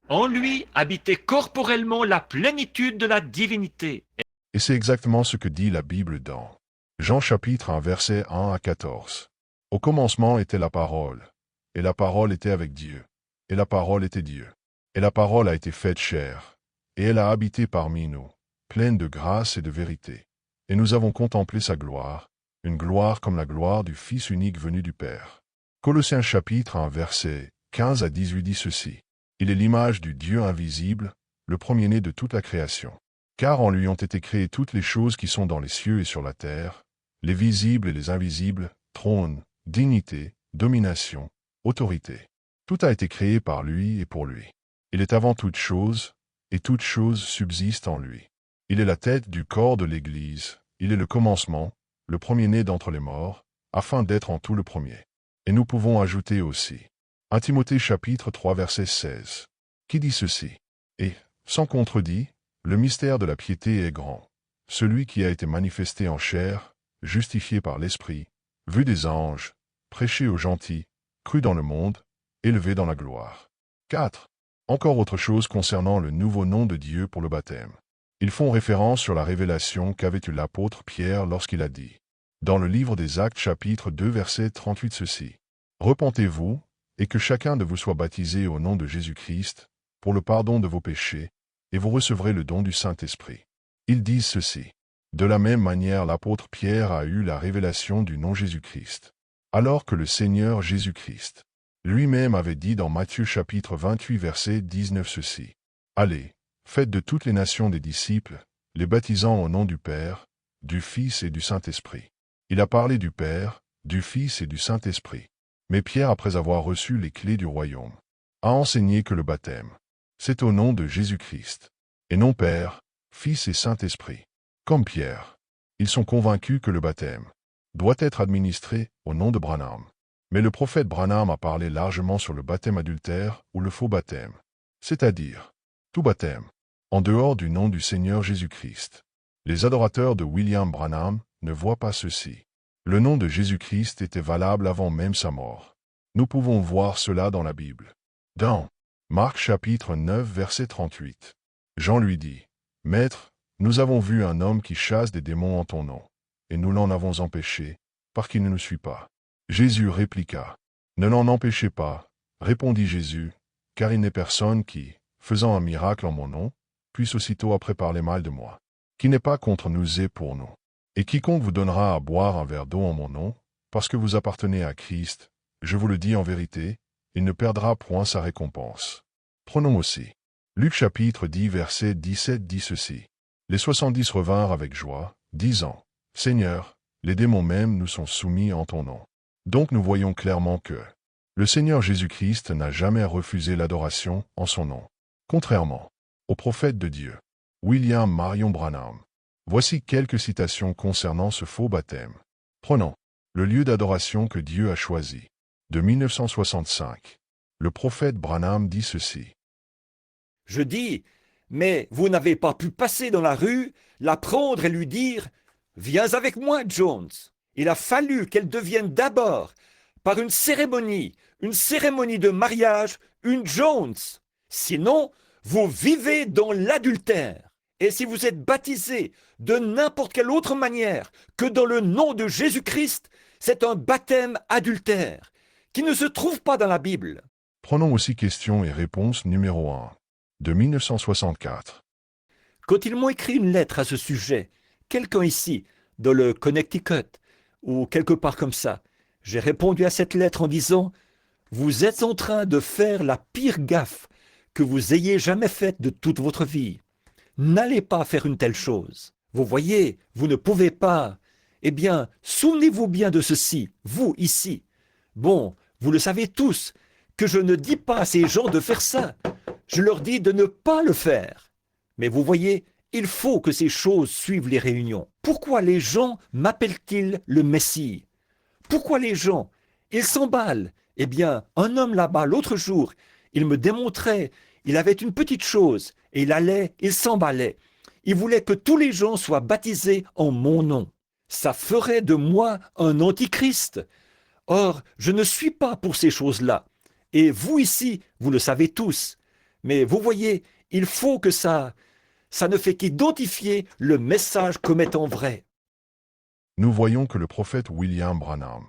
En lui habitait corporellement la plénitude de la divinité. Et c'est exactement ce que dit la Bible dans Jean chapitre 1 versets 1 à 14. Au commencement était la parole, et la parole était avec Dieu, et la parole était Dieu. Et la parole a été faite chair, et elle a habité parmi nous, pleine de grâce et de vérité. Et nous avons contemplé sa gloire, une gloire comme la gloire du Fils unique venu du Père. Colossiens chapitre 1 versets 15 à 18 dit ceci. Il est l'image du Dieu invisible, le premier-né de toute la création. Car en lui ont été créées toutes les choses qui sont dans les cieux et sur la terre, les visibles et les invisibles, trône, dignité, domination, autorité. Tout a été créé par lui et pour lui. Il est avant toute chose, et toute chose subsiste en lui. Il est la tête du corps de l'Église, il est le commencement, le premier-né d'entre les morts, afin d'être en tout le premier. Et nous pouvons ajouter aussi 1 Timothée chapitre 3 verset 16, qui dit ceci. Et, sans contredit, le mystère de la piété est grand. Celui qui a été manifesté en chair, justifié par l'Esprit, vu des anges, prêché aux gentils, cru dans le monde, élevé dans la gloire. 4. Encore autre chose concernant le nouveau nom de Dieu pour le baptême. Ils font référence sur la révélation qu'avait eue l'apôtre Pierre lorsqu'il a dit, dans le livre des Actes chapitre 2 verset 38 ceci. Repentez-vous, et que chacun de vous soit baptisé au nom de Jésus-Christ, pour le pardon de vos péchés, et vous recevrez le don du Saint-Esprit. Ils disent ceci. De la même manière, l'apôtre Pierre a eu la révélation du nom Jésus-Christ, alors que le Seigneur Jésus-Christ lui-même avait dit dans Matthieu chapitre 28 verset 19 ceci. Allez, faites de toutes les nations des disciples, les baptisant au nom du Père, du Fils et du Saint-Esprit. Il a parlé du Père, du Fils et du Saint-Esprit. Mais Pierre, après avoir reçu les clés du royaume, a enseigné que le baptême, c'est au nom de Jésus-Christ, et non Père, Fils et Saint-Esprit. Comme Pierre, ils sont convaincus que le baptême doit être administré au nom de Branham. Mais le prophète Branham a parlé largement sur le baptême adultère ou le faux baptême, c'est-à-dire tout baptême, en dehors du nom du Seigneur Jésus-Christ. Les adorateurs de William Branham ne voient pas ceci. Le nom de Jésus-Christ était valable avant même sa mort. Nous pouvons voir cela dans la Bible. Dans Marc chapitre 9 verset 38, Jean lui dit, « Maître, nous avons vu un homme qui chasse des démons en ton nom, et nous l'en avons empêché, parce qu'il ne nous suit pas. » Jésus répliqua, « Ne l'en empêchez pas, répondit Jésus, car il n'est personne qui, faisant un miracle en mon nom, puisse aussitôt après parler mal de moi. Qui n'est pas contre nous est pour nous. Et quiconque vous donnera à boire un verre d'eau en mon nom, parce que vous appartenez à Christ, je vous le dis en vérité, il ne perdra point sa récompense. » Prenons aussi Luc chapitre 10 verset 17 dit ceci. Les 70 revinrent avec joie, disant, « Seigneur, les démons même nous sont soumis en ton nom. » Donc nous voyons clairement que le Seigneur Jésus-Christ n'a jamais refusé l'adoration en son nom. Contrairement au prophète de Dieu, William Marion Branham. Voici quelques citations concernant ce faux baptême. Prenons le lieu d'adoration que Dieu a choisi. De 1965, le prophète Branham dit ceci. « Je dis, mais vous n'avez pas pu passer dans la rue, la prendre et lui dire « Viens avec moi, Jones ». Il a fallu qu'elle devienne d'abord, par une cérémonie de mariage, une Jones. Sinon, vous vivez dans l'adultère. Et si vous êtes baptisé de n'importe quelle autre manière que dans le nom de Jésus-Christ, c'est un baptême adultère qui ne se trouve pas dans la Bible. Prenons aussi question et réponse numéro 1, de 1964. Quand ils m'ont écrit une lettre à ce sujet, quelqu'un ici, dans le Connecticut, ou quelque part comme ça, j'ai répondu à cette lettre en disant « Vous êtes en train de faire la pire gaffe que vous ayez jamais faite de toute votre vie. N'allez pas faire une telle chose. Vous voyez, vous ne pouvez pas. Eh bien, souvenez-vous bien de ceci, vous ici. Bon, vous le savez tous, que je ne dis pas à ces gens de faire ça. Je leur dis de ne pas le faire. Mais vous voyez, il faut que ces choses suivent les réunions. Pourquoi les gens m'appellent-ils le Messie? Pourquoi les gens? Ils s'emballent. Eh bien, un homme là-bas, l'autre jour, il me démontrait, il avait une petite chose, et il s'emballait. Il voulait que tous les gens soient baptisés en mon nom. Ça ferait de moi un antichrist. Or, je ne suis pas pour ces choses-là. Et vous ici, vous le savez tous. Mais vous voyez, il faut que ça ne fait qu'identifier le message comme étant vrai. Nous voyons que le prophète William Branham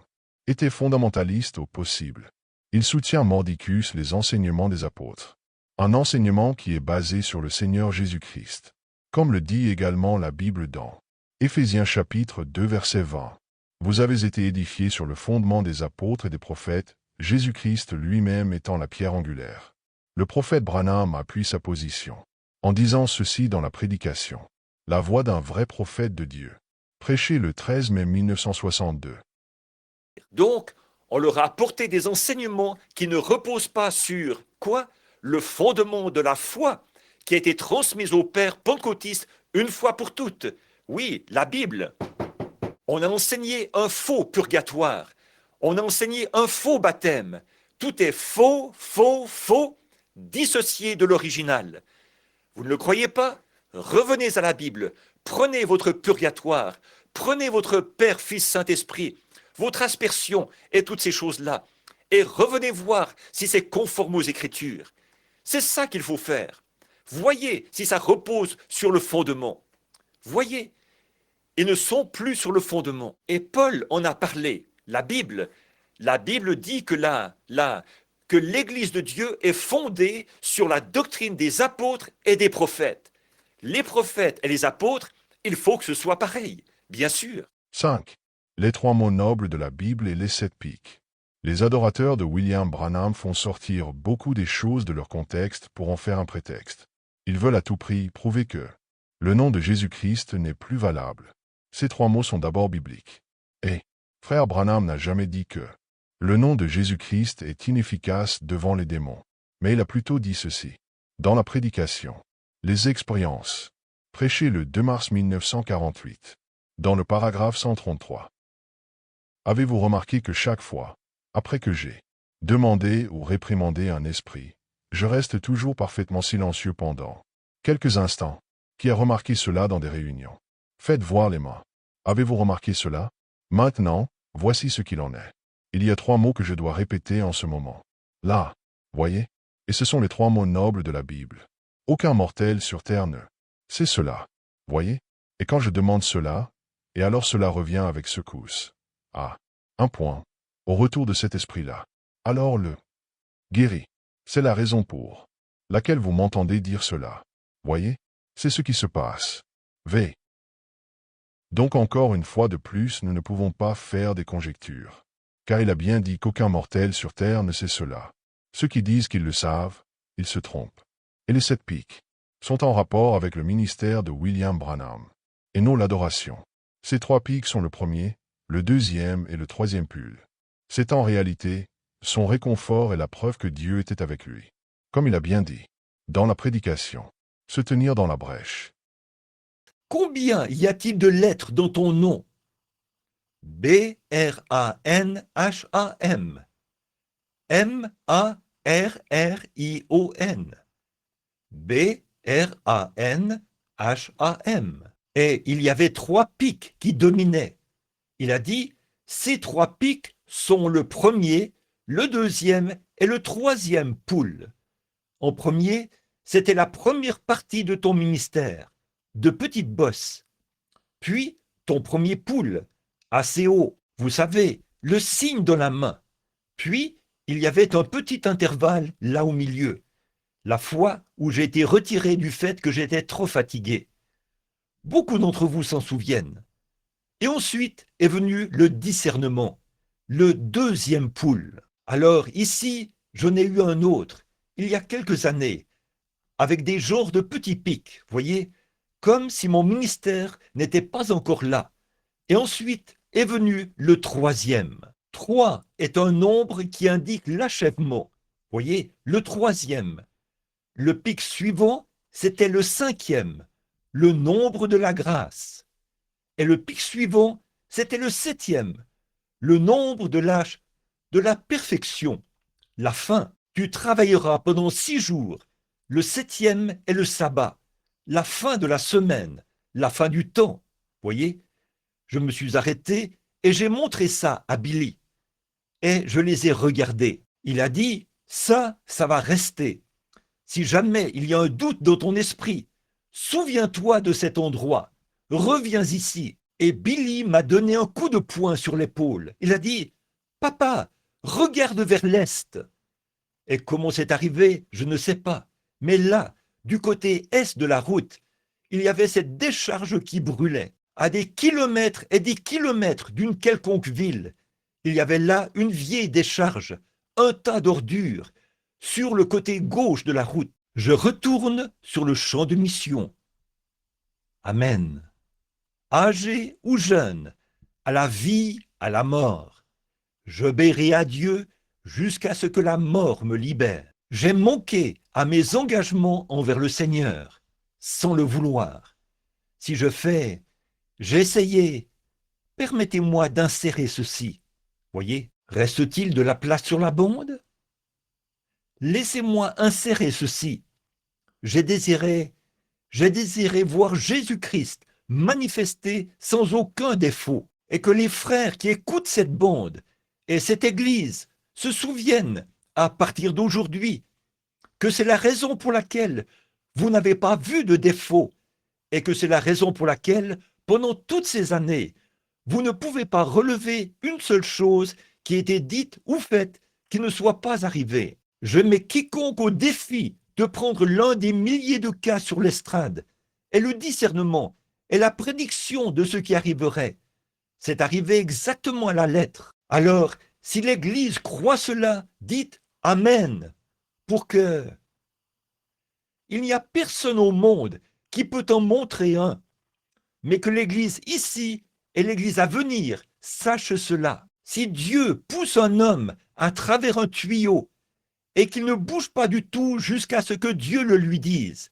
était fondamentaliste au possible. Il soutient mordicus les enseignements des apôtres, un enseignement qui est basé sur le Seigneur Jésus-Christ, comme le dit également la Bible dans Éphésiens chapitre 2 verset 20. Vous avez été édifiés sur le fondement des apôtres et des prophètes, Jésus-Christ lui-même étant la pierre angulaire. Le prophète Branham appuie sa position en disant ceci dans la prédication, la voix d'un vrai prophète de Dieu, prêché le 13 mai 1962. Donc, on leur a apporté des enseignements qui ne reposent pas sur quoi? Le fondement de la foi qui a été transmise au Père pentecôtiste une fois pour toutes. Oui, la Bible. On a enseigné un faux purgatoire. On a enseigné un faux baptême. Tout est faux, faux, faux, dissocié de l'original. Vous ne le croyez pas? Revenez à la Bible. Prenez votre purgatoire. Prenez votre Père, Fils, Saint-Esprit, votre aspersion et toutes ces choses-là. Et revenez voir si c'est conforme aux Écritures. C'est ça qu'il faut faire. Voyez si ça repose sur le fondement. Voyez, ils ne sont plus sur le fondement. Et Paul en a parlé. La Bible dit que que l'Église de Dieu est fondée sur la doctrine des apôtres et des prophètes. Les prophètes et les apôtres, il faut que ce soit pareil, bien sûr. 5. Les 3 mots nobles de la Bible et les 7 pics. Les adorateurs de William Branham font sortir beaucoup des choses de leur contexte pour en faire un prétexte. Ils veulent à tout prix prouver que le nom de Jésus-Christ n'est plus valable. Ces 3 mots sont d'abord bibliques. Et frère Branham n'a jamais dit que le nom de Jésus-Christ est inefficace devant les démons. Mais il a plutôt dit ceci. Dans la prédication, les expériences, prêché le 2 mars 1948, dans le paragraphe 133. Avez-vous remarqué que chaque fois, après que j'ai demandé ou réprimandé un esprit, je reste toujours parfaitement silencieux pendant quelques instants? Qui a remarqué cela dans des réunions? Faites voir les mains. Avez-vous remarqué cela? Maintenant, voici ce qu'il en est. Il y a 3 mots que je dois répéter en ce moment. Là, voyez? Et ce sont les 3 mots nobles de la Bible. Aucun mortel sur terre ne sait cela. Voyez? Et quand je demande cela, et alors cela revient avec secousse. Ah, un point. Au retour de cet esprit-là. Alors le guérit. C'est la raison pour laquelle vous m'entendez dire cela. Voyez? C'est ce qui se passe. V. Donc encore une fois de plus, nous ne pouvons pas faire des conjectures. Car il a bien dit qu'aucun mortel sur terre ne sait cela. Ceux qui disent qu'ils le savent, ils se trompent. Et les 7 pics sont en rapport avec le ministère de William Branham. Et non l'adoration. Ces 3 pics sont le premier, le deuxième et le troisième pull. C'est en réalité son réconfort et la preuve que Dieu était avec lui. Comme il a bien dit, dans la prédication, se tenir dans la brèche. Combien y a-t-il de lettres dans ton nom? B-R-A-N-H-A-M. M-A-R-R-I-O-N. B-R-A-N-H-A-M. Et il y avait 3 pics qui dominaient. Il a dit, ces 3 pics sont le premier, le deuxième et le troisième pool. En premier, c'était la première partie de ton ministère, de petite bosse. Puis, ton premier pool, assez haut, vous savez, le signe de la main. Puis, il y avait un petit intervalle là au milieu, la fois où j'ai été retiré du fait que j'étais trop fatigué. Beaucoup d'entre vous s'en souviennent. Et ensuite est venu le discernement, le deuxième pool. Alors ici, j'en ai eu un autre, il y a quelques années, avec des genres de petits pics, voyez, comme si mon ministère n'était pas encore là. Et ensuite est venu le troisième. 3 est un nombre qui indique l'achèvement. Voyez, le troisième. Le pic suivant, c'était le 5e, le nombre de la grâce. Et le pic suivant, c'était le 7e, le nombre de la perfection, la fin. Tu travailleras pendant 6 jours. Le 7e est le sabbat, la fin de la semaine, la fin du temps. Voyez, je me suis arrêté et j'ai montré ça à Billy. Et je les ai regardés. Il a dit, ça va rester. Si jamais il y a un doute dans ton esprit, souviens-toi de cet endroit. Reviens ici. Et Billy m'a donné un coup de poing sur l'épaule. Il a dit, papa, regarde vers l'est. Et comment c'est arrivé, je ne sais pas. Mais là, du côté est de la route, il y avait cette décharge qui brûlait. À des kilomètres et des kilomètres d'une quelconque ville, il y avait là une vieille décharge, un tas d'ordures, sur le côté gauche de la route. Je retourne sur le champ de mission. Amen. Âgé ou jeune, à la vie, à la mort, j'obéirai à Dieu jusqu'à ce que la mort me libère. J'ai manqué à mes engagements envers le Seigneur, sans le vouloir. Si je fais, j'ai essayé, permettez-moi d'insérer ceci. Voyez, reste-t-il de la place sur la bande? Laissez-moi insérer ceci. J'ai désiré voir Jésus-Christ manifesté sans aucun défaut, et que les frères qui écoutent cette bande et cette église se souviennent, à partir d'aujourd'hui, que c'est la raison pour laquelle vous n'avez pas vu de défaut, et que c'est la raison pour laquelle, pendant toutes ces années, vous ne pouvez pas relever une seule chose qui ait été dite ou faite qui ne soit pas arrivée. Je mets quiconque au défi de prendre l'un des milliers de cas sur l'estrade, et le discernement et la prédiction de ce qui arriverait. C'est arrivé exactement à la lettre. Alors, si l'Église croit cela, dites Amen, pour que... Il n'y a personne au monde qui peut en montrer un, mais que l'Église ici et l'Église à venir sache cela. Si Dieu pousse un homme à travers un tuyau et qu'il ne bouge pas du tout jusqu'à ce que Dieu le lui dise,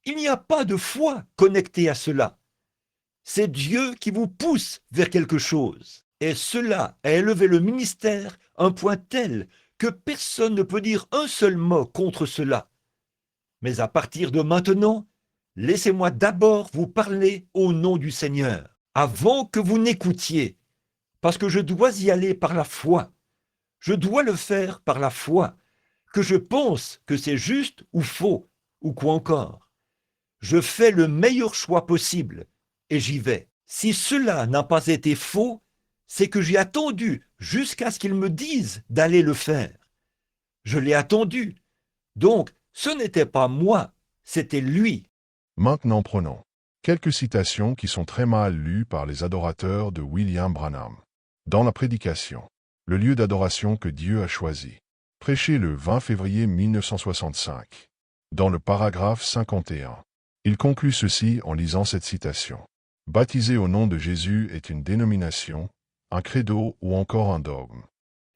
il n'y a pas de foi connectée à cela. C'est Dieu qui vous pousse vers quelque chose. Et cela a élevé le ministère à un point tel que personne ne peut dire un seul mot contre cela. Mais à partir de maintenant, laissez-moi d'abord vous parler au nom du Seigneur, avant que vous n'écoutiez, parce que je dois y aller par la foi. Je dois le faire par la foi, que je pense que c'est juste ou faux, ou quoi encore. Je fais le meilleur choix possible, et j'y vais. Si cela n'a pas été faux, c'est que j'ai attendu jusqu'à ce qu'il me dise d'aller le faire. Je l'ai attendu. Donc, ce n'était pas moi, c'était lui. Maintenant prenons quelques citations qui sont très mal lues par les adorateurs de William Branham. Dans la prédication, le lieu d'adoration que Dieu a choisi, prêché le 20 février 1965, dans le paragraphe 51, il conclut ceci en lisant cette citation. Baptiser au nom de Jésus est une dénomination, un credo ou encore un dogme.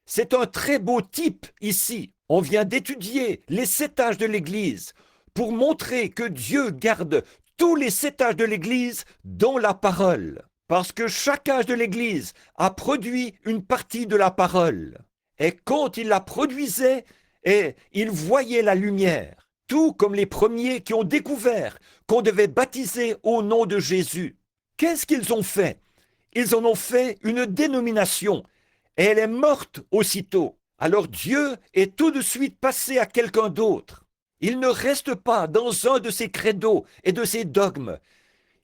C'est un très beau type ici. On vient d'étudier les 7 âges de l'Église pour montrer que Dieu garde tous les 7 âges de l'Église dans la parole. Parce que chaque âge de l'Église a produit une partie de la parole. Et quand il la produisait, il voyait la lumière. Tout comme les premiers qui ont découvert qu'on devait baptiser au nom de Jésus. Qu'est-ce qu'ils ont fait? Ils en ont fait une dénomination. Et elle est morte aussitôt. Alors Dieu est tout de suite passé à quelqu'un d'autre. Il ne reste pas dans un de ses credos et de ses dogmes.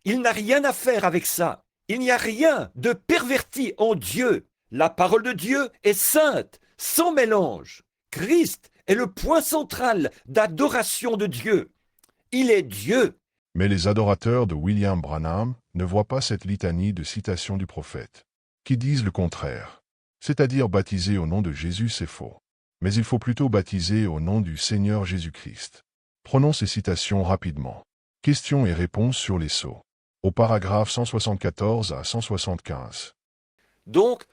Il n'a rien à faire avec ça. Il n'y a rien de perverti en Dieu. La parole de Dieu est sainte, sans mélange. Christ est le point central d'adoration de Dieu. Il est Dieu. Mais les adorateurs de William Branham ne voient pas cette litanie de citations du prophète, qui disent le contraire. C'est-à-dire baptiser au nom de Jésus, c'est faux. Mais il faut plutôt baptiser au nom du Seigneur Jésus-Christ. Prenons ces citations rapidement. Questions et réponses sur les sceaux. Au paragraphe 174 à 175. Donc,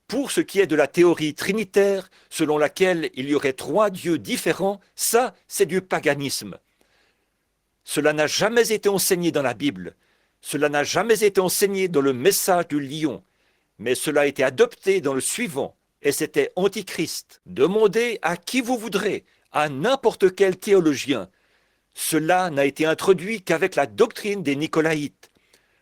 pour ce qui est de la théorie trinitaire, selon laquelle il y aurait 3 dieux différents, ça, c'est du paganisme. Cela n'a jamais été enseigné dans la Bible. Cela n'a jamais été enseigné dans le message du lion. Mais cela a été adopté dans le suivant, et c'était Antichrist. Demandez à qui vous voudrez, à n'importe quel théologien. Cela n'a été introduit qu'avec la doctrine des Nicolaïtes.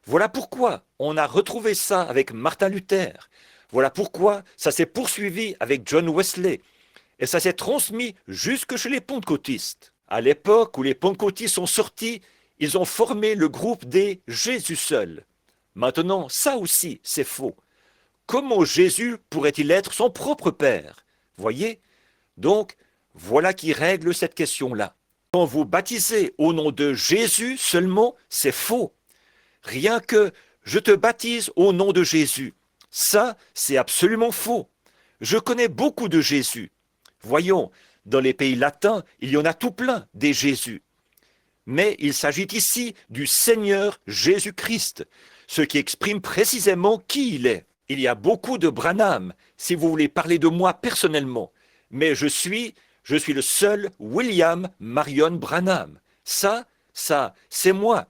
Voilà pourquoi on a retrouvé ça avec Martin Luther. Voilà pourquoi ça s'est poursuivi avec John Wesley. Et ça s'est transmis jusque chez les pentecôtistes. À l'époque où les pentecôtistes sont sortis, ils ont formé le groupe des Jésus seuls. Maintenant, ça aussi, c'est faux. Comment Jésus pourrait-il être son propre Père? Voyez? Donc, voilà qui règle cette question-là. Quand vous baptisez au nom de Jésus seulement, c'est faux. Rien que « je te baptise au nom de Jésus ». Ça, c'est absolument faux. Je connais beaucoup de Jésus. Voyons, dans les pays latins, il y en a tout plein des Jésus. Mais il s'agit ici du Seigneur Jésus-Christ, ce qui exprime précisément qui il est. Il y a beaucoup de Branham, si vous voulez parler de moi personnellement, mais je suis le seul William Marion Branham. Ça, c'est moi.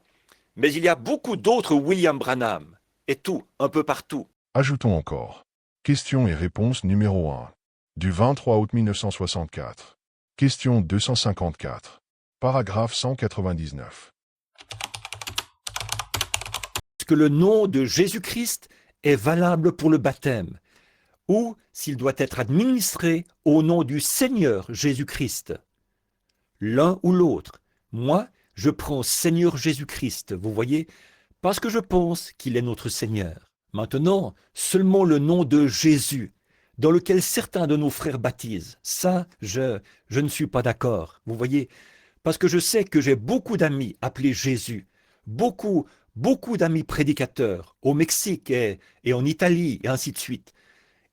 Mais il y a beaucoup d'autres William Branham, et tout, un peu partout. Ajoutons encore. Question et réponse numéro 1. Du 23 août 1964. Question 254. Paragraphe 199. Est-ce que le nom de Jésus-Christ est valable pour le baptême, ou s'il doit être administré au nom du Seigneur Jésus-Christ? L'un ou l'autre. Moi, je prends Seigneur Jésus-Christ, vous voyez, parce que je pense qu'il est notre Seigneur. Maintenant, seulement le nom de Jésus, dans lequel certains de nos frères baptisent, ça, je ne suis pas d'accord, vous voyez, parce que je sais que j'ai beaucoup d'amis appelés Jésus, beaucoup d'amis prédicateurs au Mexique et en Italie et ainsi de suite.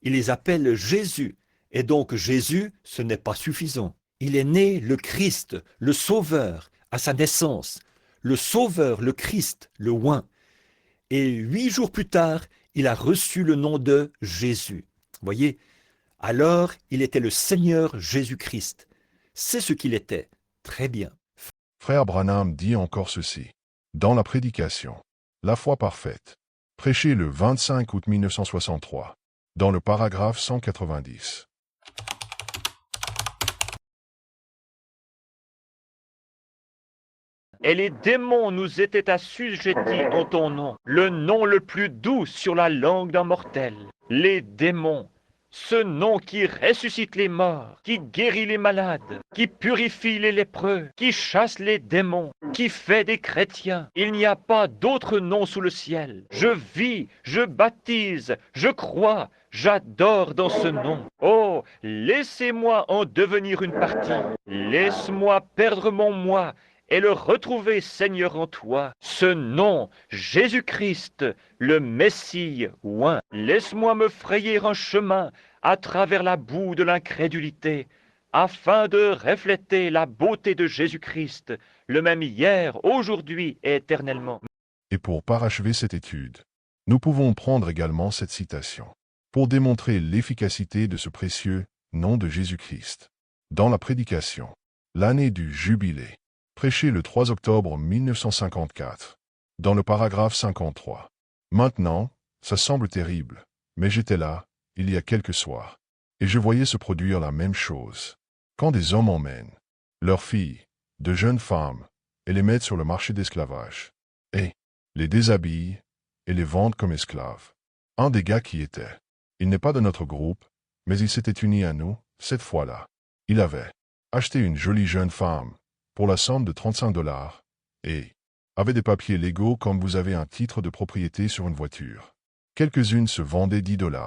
Ils les appellent Jésus, et donc Jésus, ce n'est pas suffisant. Il est né le Christ, le Sauveur, à sa naissance, le Sauveur, le Christ, le oint. Et 8 jours plus tard, il a reçu le nom de Jésus. Voyez, alors il était le Seigneur Jésus-Christ. C'est ce qu'il était. Très bien. Frère Branham dit encore ceci. Dans la prédication, la foi parfaite, prêché le 25 août 1963, dans le paragraphe 190. Et les démons nous étaient assujettis en ton nom, le nom le plus doux sur la langue d'un mortel. Les démons, ce nom qui ressuscite les morts, qui guérit les malades, qui purifie les lépreux, qui chasse les démons, qui fait des chrétiens. Il n'y a pas d'autre nom sous le ciel. Je vis, je baptise, je crois, j'adore dans ce nom. Oh, laissez-moi en devenir une partie. Laisse-moi perdre mon moi et le retrouver, Seigneur, en toi. Ce nom, Jésus-Christ, le Messie oint. Laisse-moi me frayer un chemin à travers la boue de l'incrédulité, afin de refléter la beauté de Jésus-Christ, le même hier, aujourd'hui et éternellement. Et pour parachever cette étude, nous pouvons prendre également cette citation, pour démontrer l'efficacité de ce précieux nom de Jésus-Christ. Dans la prédication, l'année du Jubilé, prêché le 3 octobre 1954, dans le paragraphe 53. Maintenant, ça semble terrible, mais j'étais là, il y a quelques soirs, et je voyais se produire la même chose. Quand des hommes emmènent leurs filles, de jeunes femmes, et les mettent sur le marché d'esclavage, et les déshabillent, et les vendent comme esclaves. Un des gars qui était, il n'est pas de notre groupe, mais il s'était uni à nous, cette fois-là. Il avait acheté une jolie jeune femme, pour la somme de 35 $, et avait des papiers légaux comme vous avez un titre de propriété sur une voiture. Quelques-unes se vendaient 10 $.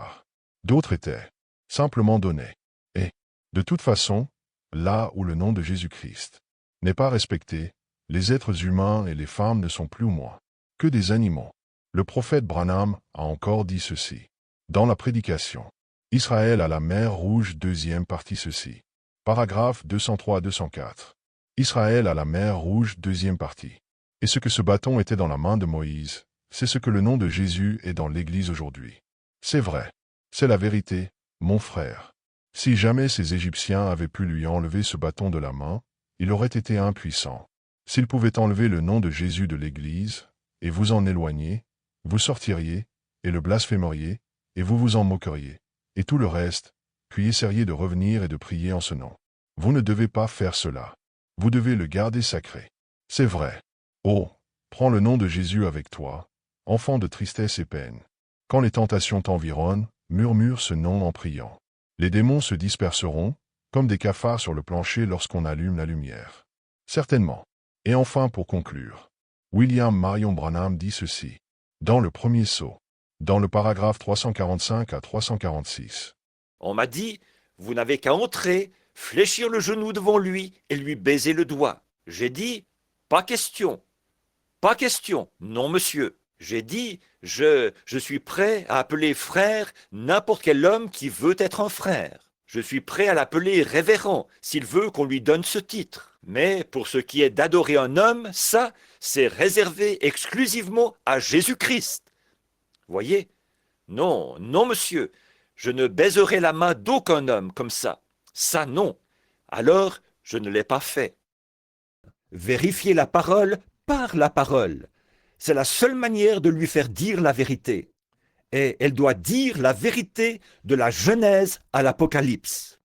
D'autres étaient simplement données. Et, de toute façon, là où le nom de Jésus-Christ n'est pas respecté, les êtres humains et les femmes ne sont plus ou moins que des animaux. Le prophète Branham a encore dit ceci. Dans la prédication, Israël à la mer Rouge, deuxième partie ceci. Paragraphe 203-204. Israël à la mer Rouge, deuxième partie. Et ce que ce bâton était dans la main de Moïse, c'est ce que le nom de Jésus est dans l'Église aujourd'hui. C'est vrai. C'est la vérité, mon frère. Si jamais ces Égyptiens avaient pu lui enlever ce bâton de la main, il aurait été impuissant. S'ils pouvaient enlever le nom de Jésus de l'Église, et vous en éloigner, vous sortiriez, et le blasphémeriez, et vous vous en moqueriez, et tout le reste, puis essayeriez de revenir et de prier en ce nom. Vous ne devez pas faire cela. Vous devez le garder sacré. C'est vrai. Oh, prends le nom de Jésus avec toi, enfant de tristesse et peine. Quand les tentations t'environnent, murmure ce nom en priant. Les démons se disperseront, comme des cafards sur le plancher lorsqu'on allume la lumière. Certainement. Et enfin pour conclure, William Marion Branham dit ceci, dans le premier sceau, dans le paragraphe 345 à 346. On m'a dit, vous n'avez qu'à entrer, fléchir le genou devant lui et lui baiser le doigt. J'ai dit, pas question. Pas question. Non, monsieur. J'ai dit, je suis prêt à appeler frère n'importe quel homme qui veut être un frère. Je suis prêt à l'appeler révérend s'il veut qu'on lui donne ce titre. Mais pour ce qui est d'adorer un homme, ça, c'est réservé exclusivement à Jésus-Christ. Voyez? Non, non, monsieur. Je ne baiserai la main d'aucun homme comme ça. Ça, non. Alors, je ne l'ai pas fait. Vérifier la parole par la parole. C'est la seule manière de lui faire dire la vérité. Et elle doit dire la vérité de la Genèse à l'Apocalypse.